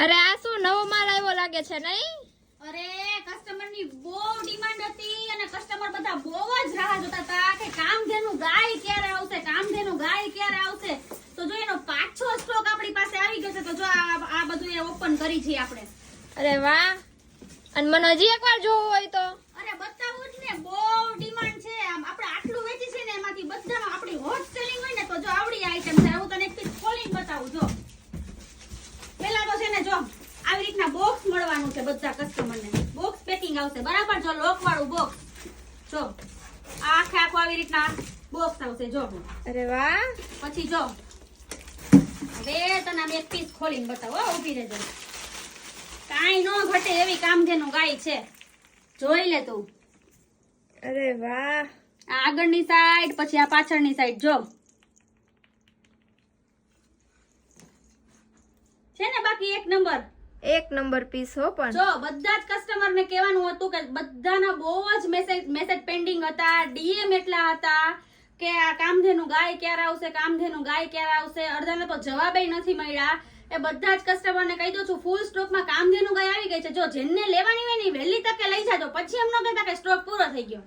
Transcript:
અરે આ શું નવો માલ આવ્યો લાગે છે નહીં? અરે કસ્ટમર ની બહુ ડિમાન્ડ હતી અને કસ્ટમર બધા બહુ જ રાહ જોતા હતા કે કામધેનું ગાય ક્યારે આવશે, કામધેનું ગાય ક્યારે આવશે. તો જો એનો પાછો સ્ટોક આપણી પાસે આવી ગયો છે. તો જો આ બધું એ ઓપન કરી છે આપણે. અરે વાહ, અને મને હજી એકવાર જોવું હોય તો? અરે બતાવું જ ને, બહુ ડિમાન્ડ છે. આમ આપણે આટલું વેચી છે ને એમાંથી બધામાં આપણી હોટ સેલિંગ હોય ને તો જો આવડી આઈટમ છે. હું તને એક પીસ ખોલીને બતાવું. જો પેલા તો છે ને જો આવી રીતના બોક્સ મળવાનું છે બધા કસ્ટમરને. બોક્સ પેકિંગ આવશે બરાબર. જો લોક વાળું બોક્સ. જો આ આખે આખું આવી રીતના બોક્સ આવશે. જો અરે વાહ, પછી જો હવે તને આમ એક પીસ ખોલીને બતાવો. ઊભી રહેજો. કાંઈ નો ઘટે એવી કામધેનું ગાય છે. જોઈ લે તું. અરે વાહ, આ આગળની સાઈડ પછી આ પાછળની સાઈડ જો છે ને બાકી એક નંબર પીસ હો. પણ જો બધા જ કસ્ટમર ને કહેવાનું હતું કે બધાના બહુ જ મેસેજ પેન્ડિંગ હતા, ડીએમ એટલા હતા કે આ કામધેનું ગાય ક્યારે આવશે, કામધેનું ગાય ક્યારે આવશે. અડધાને તો જવાબે નથી મળ્યા. એ બધા જ કસ્ટમર ને કહી દઉં છું ફૂલ સ્ટોક માં કામધેનું ગાય આવી ગઈ છે. જો જેને લેવાની હોય ને વહેલી તકે લઈ જાજો. પછી એમ ન કહેતા કે સ્ટોક પૂરો થઈ ગયો.